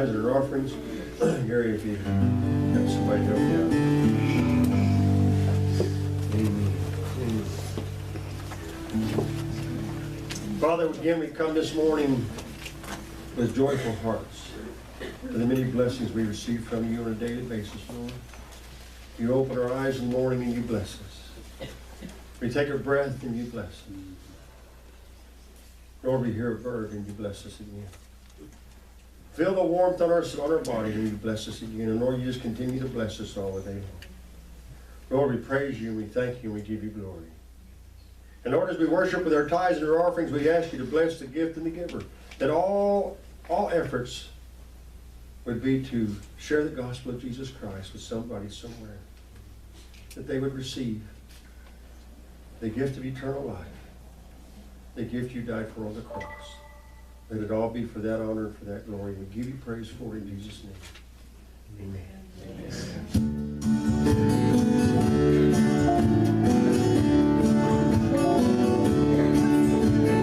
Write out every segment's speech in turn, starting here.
tithes and our offerings. Gary, if you got somebody to help you out. Amen. Father, again, we come this morning with joyful hearts for the many blessings we receive from you on a daily basis, Lord. You open our eyes in the morning and you bless us. We take a breath and you bless us. Lord, we hear a bird and you bless us again. Feel the warmth on our body and you bless us again. And Lord, you just continue to bless us all the day long. Lord, we praise you and we thank you and we give you glory. And Lord, as we worship with our tithes and our offerings, we ask you to bless the gift and the giver. That all efforts would be to share the gospel of Jesus Christ with somebody somewhere. That they would receive the gift of eternal life. The gift you died for on the cross. Let it all be for that honor and for that glory. We give you praise for it in Jesus' name. Amen.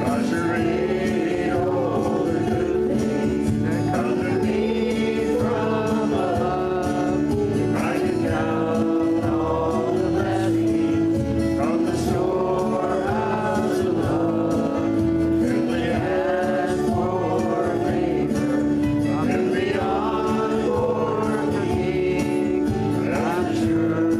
I surrender all the good things that come to me from above. I can count all the blessings from the storehouse of love. Simply ask for favor from and beyond for the King. I'm sure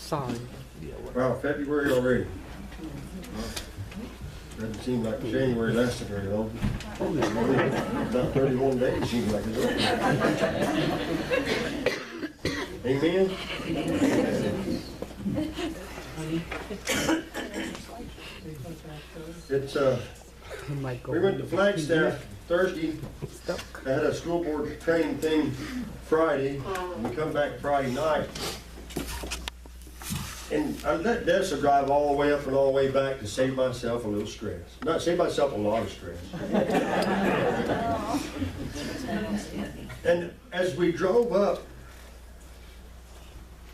Sorry. Wow, February already. Doesn't seem like January lasted very long. About 31 days seems like it's over. Amen? It's, we went to Flagstaff Thursday. I had a school board training thing Friday. We come back Friday night. And I let Dessa drive all the way up and all the way back to save myself a little stress. Not save myself a lot of stress. And as we drove up,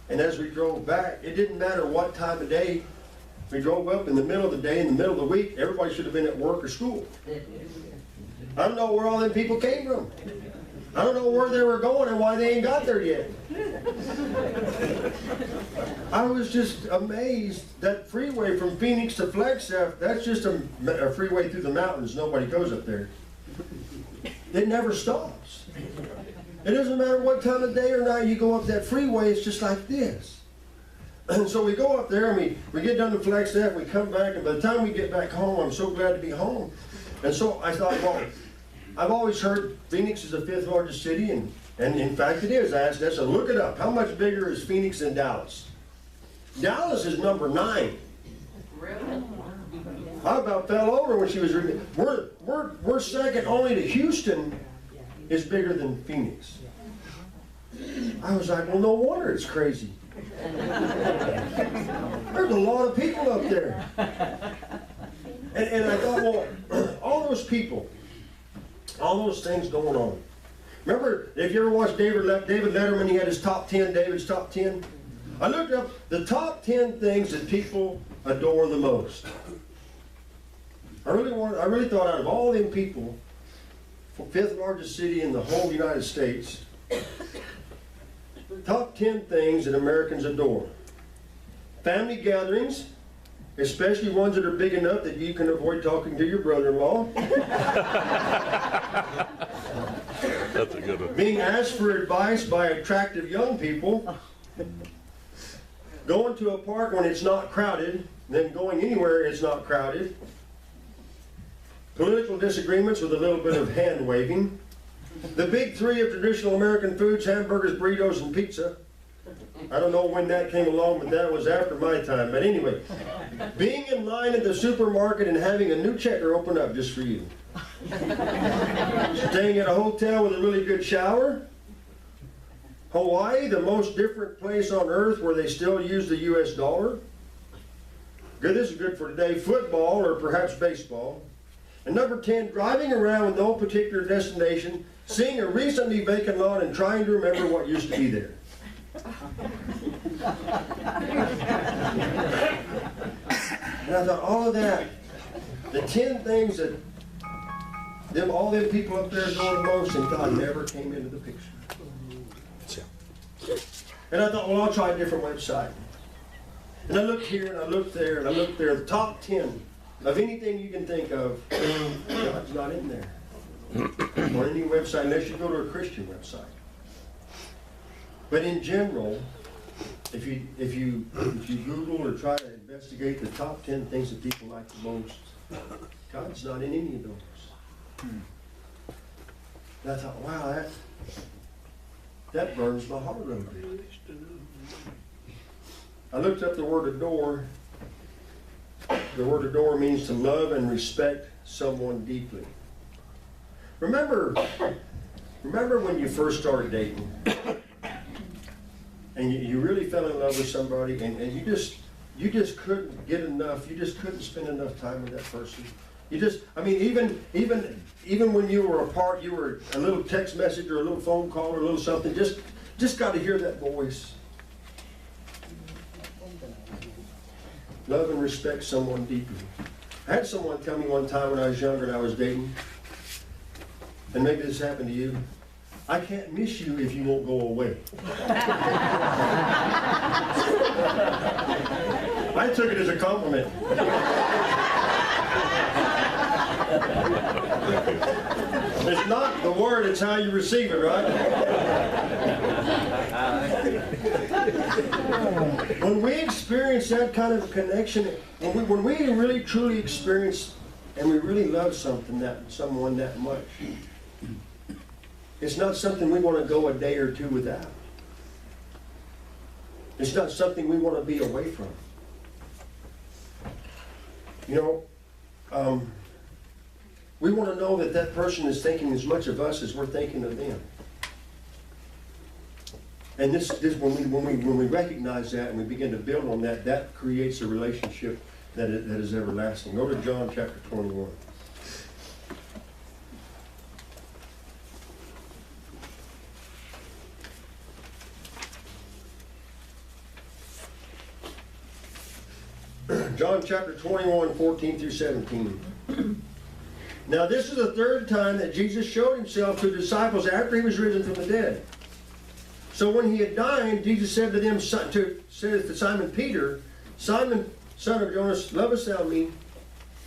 and as we drove back, it didn't matter what time of day. We drove up in the middle of the day, in the middle of the week, everybody should have been at work or school. I don't know where all them people came from. I don't know where they were going and why they ain't got there yet. I was just amazed. That freeway from Phoenix to Flagstaff, that's just a freeway through the mountains. Nobody goes up there. It never stops. It doesn't matter what time of day or night you go up that freeway, it's just like this. And so we go up there and we get down to Flagstaff, we come back, and by the time we get back home, I'm so glad to be home. And so I thought, well, I've always heard Phoenix is the 5th largest city, and in fact it is. I asked Dessa, look it up. How much bigger is Phoenix than Dallas? Dallas is number 9. Really? I about fell over when she was reading. We're second only to Houston is bigger than Phoenix. I was like, well, no wonder it's crazy. There's a lot of people up there. And I thought, well, all those people, all those things going on. Remember, if you ever watched David Letterman, he had his top 10, David's top 10. I looked up the top 10 things that people adore the most. I really thought out of all them people, 5th largest city in the whole United States, top 10 things that Americans adore. Family gatherings, especially ones that are big enough that you can avoid talking to your brother-in-law. That's a good one. Being asked for advice by attractive young people. Going to a park when it's not crowded, then going anywhere it's not crowded. Political disagreements with a little bit of hand waving. The big 3 of traditional American foods: hamburgers, burritos, and pizza. I don't know when that came along, but that was after my time. But anyway, being in line at the supermarket and having a new checker open up just for you. Staying at a hotel with a really good shower. Hawaii, the most different place on earth where they still use the US dollar. Good, this is good for today. Football or perhaps baseball. And number 10, driving around with no particular destination, seeing a recently vacant lot and trying to remember what used to be there. And I thought, all of that, the 10 things that all them people up there doing most, and God never came into the picture. And I thought, well, I'll try a different website. And I looked here, and I looked there, and I looked there. The top 10 of anything you can think of, God's not in there. Or any website, unless you go to a Christian website. But in general, if you Google or try to investigate the top 10 things that people like the most, God's not in any of those. And I thought, wow, that burns my heart a little bit. I looked up the word adore. The word adore means to love and respect someone deeply. Remember when you first started dating and you really fell in love with somebody and you just couldn't get enough, you just couldn't spend enough time with that person. Even when you were apart, you were a little text message or a little phone call or a little something, just got to hear that voice. Love and respect someone deeply. I had someone tell me one time when I was younger and I was dating, and maybe this happened to you, I can't miss you if you won't go away. I took it as a compliment. It's not the word, it's how you receive it, right? When we experience that kind of connection, when we really truly experience and we really love someone that much, it's not something we want to go a day or two without. It's not something we want to be away from. You know, we want to know that that person is thinking as much of us as we're thinking of them. And this when we recognize that and we begin to build on that, that creates a relationship that is everlasting. Go to John chapter 21. John chapter 21, 14 through 17. Now this is the third time that Jesus showed himself to the disciples after he was risen from the dead. So when he had dined, Jesus said to them, said to Simon Peter, Simon, son of Jonas, lovest thou me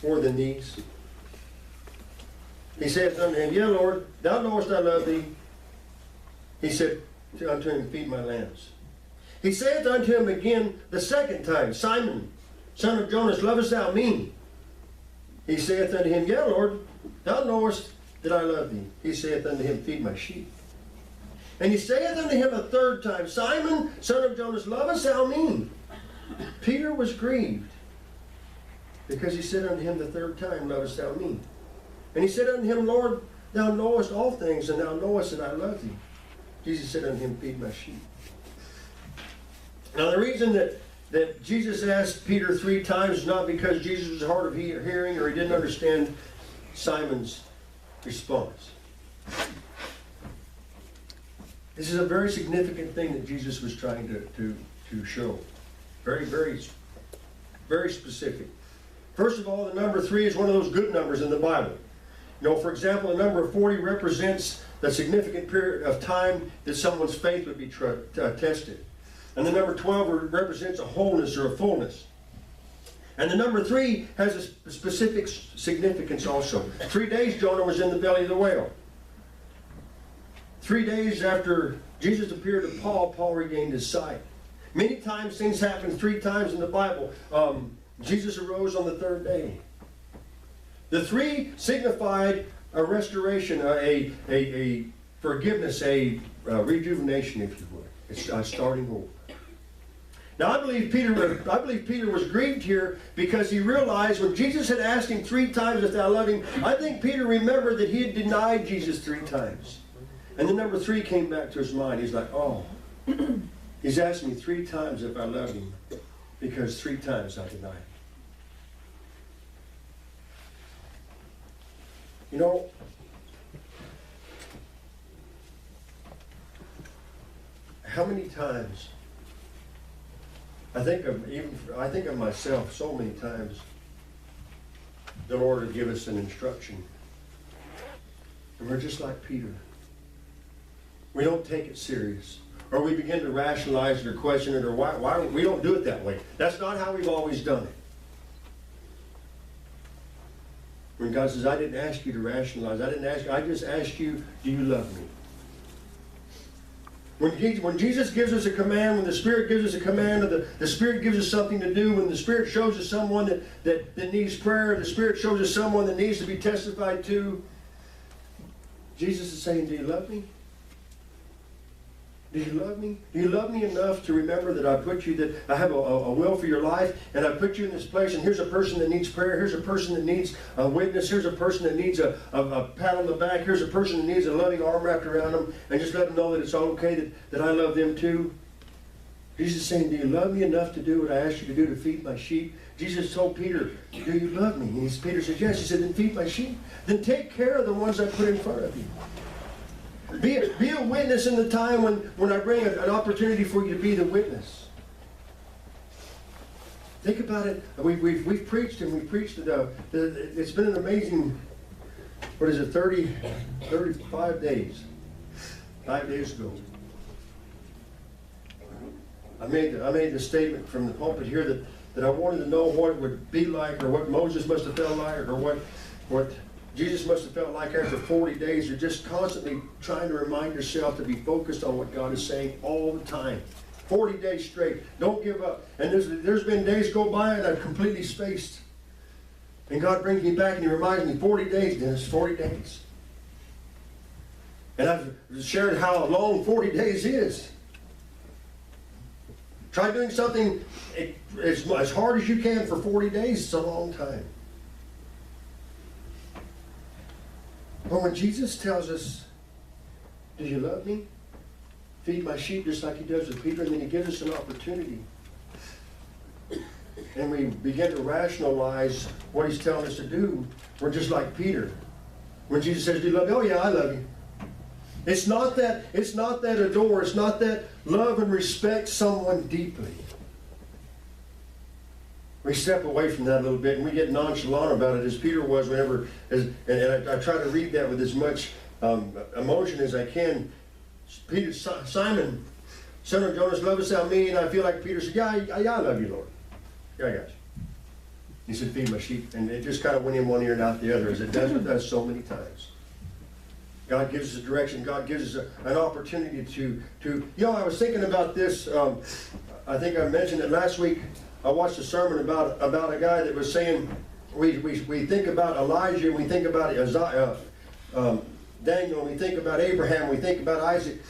more than these? He saith unto him, Yea, Lord, thou knowest I love thee. He said unto him, Feed my lambs. He saith unto him again the second time, Simon, son of Jonas, lovest thou me? He saith unto him, Yea, Lord, thou knowest that I love thee. He saith unto him, Feed my sheep. And he saith unto him a third time, Simon, son of Jonas, lovest thou me? Peter was grieved, because he said unto him the third time, Lovest thou me? And he said unto him, Lord, thou knowest all things, and thou knowest that I love thee. Jesus said unto him, Feed my sheep. Now the reason that Jesus asked Peter 3 times is not because Jesus was hard of hearing or he didn't understand Simon's response. This is a very significant thing that Jesus was trying to show. Very, very, very specific. First of all, the number 3 is one of those good numbers in the Bible. You know, for example, the number 40 represents the significant period of time that someone's faith would be tested. And the number 12 represents a wholeness or a fullness. And the number 3 has a specific significance also. 3 days Jonah was in the belly of the whale. 3 days after Jesus appeared to Paul, Paul regained his sight. Many times things happen 3 times in the Bible. Jesus arose on the 3rd day. The 3 signified a restoration, a forgiveness, a rejuvenation, if you would. It's a starting over. Now I believe Peter was grieved here because he realized when Jesus had asked him 3 times if thou love him, I think Peter remembered that he had denied Jesus 3 times. And the number 3 came back to his mind. He's like, oh, he's asked me 3 times if I love him because 3 times I denied him. You know, how many times, I think of myself so many times, the Lord would give us an instruction. And we're just like Peter. We don't take it serious. Or we begin to rationalize it or question it or why we don't do it that way. That's not how we've always done it. When God says, I didn't ask you to rationalize. I just asked you, do you love me? When Jesus gives us a command, when the Spirit gives us a command, or the Spirit gives us something to do, when the Spirit shows us someone that needs prayer, the Spirit shows us someone that needs to be testified to, Jesus is saying, do you love me? Do you love me? Do you love me enough to remember that I put you, that I have a will for your life, and I put you in this place, and here's a person that needs prayer, here's a person that needs a witness, here's a person that needs a pat on the back, here's a person that needs a loving arm wrapped around them, and just let them know that it's all okay, that I love them too. Jesus is saying, do you love me enough to do what I asked you to do, to feed my sheep? Jesus told Peter, do you love me? And Peter said, yes. He said, then feed my sheep. Then take care of the ones I put in front of you. Be a witness in the time when I bring an opportunity for you to be the witness. Think about it. We've preached and we've preached. It's been an amazing, 35 days. 5 days ago. I made the statement from the pulpit here that I wanted to know what it would be like, or what Moses must have felt like, or what Jesus must have felt like after 40 days, you're just constantly trying to remind yourself to be focused on what God is saying all the time. 40 days straight. Don't give up. And there's been days go by and I've completely spaced. And God brings me back and He reminds me, 40 days, Dennis, 40 days. And I've shared how long 40 days is. Try doing something as hard as you can for 40 days. It's a long time. But when Jesus tells us, do you love me? Feed my sheep just like He does with Peter, and then He gives us an opportunity. And we begin to rationalize what He's telling us to do. We're just like Peter. When Jesus says, do you love me? Oh yeah, I love you. It's not that adore, it's not that love and respect someone deeply. We step away from that a little bit and we get nonchalant about it, as Peter was whenever, and I try to read that with as much emotion as I can. Peter, Simon, son of Jonas, lovest thou me? And I feel like Peter said, yeah, I love you, Lord. Yeah, I got you. He said, feed my sheep. And it just kind of went in one ear and out the other, as it does with us so many times. God gives us a direction. God gives us an opportunity to I was thinking about this. I think I mentioned it last week. I watched a sermon about a guy that was saying, we think about Elijah, and we think about Daniel, and we think about Abraham, we think about Isaac.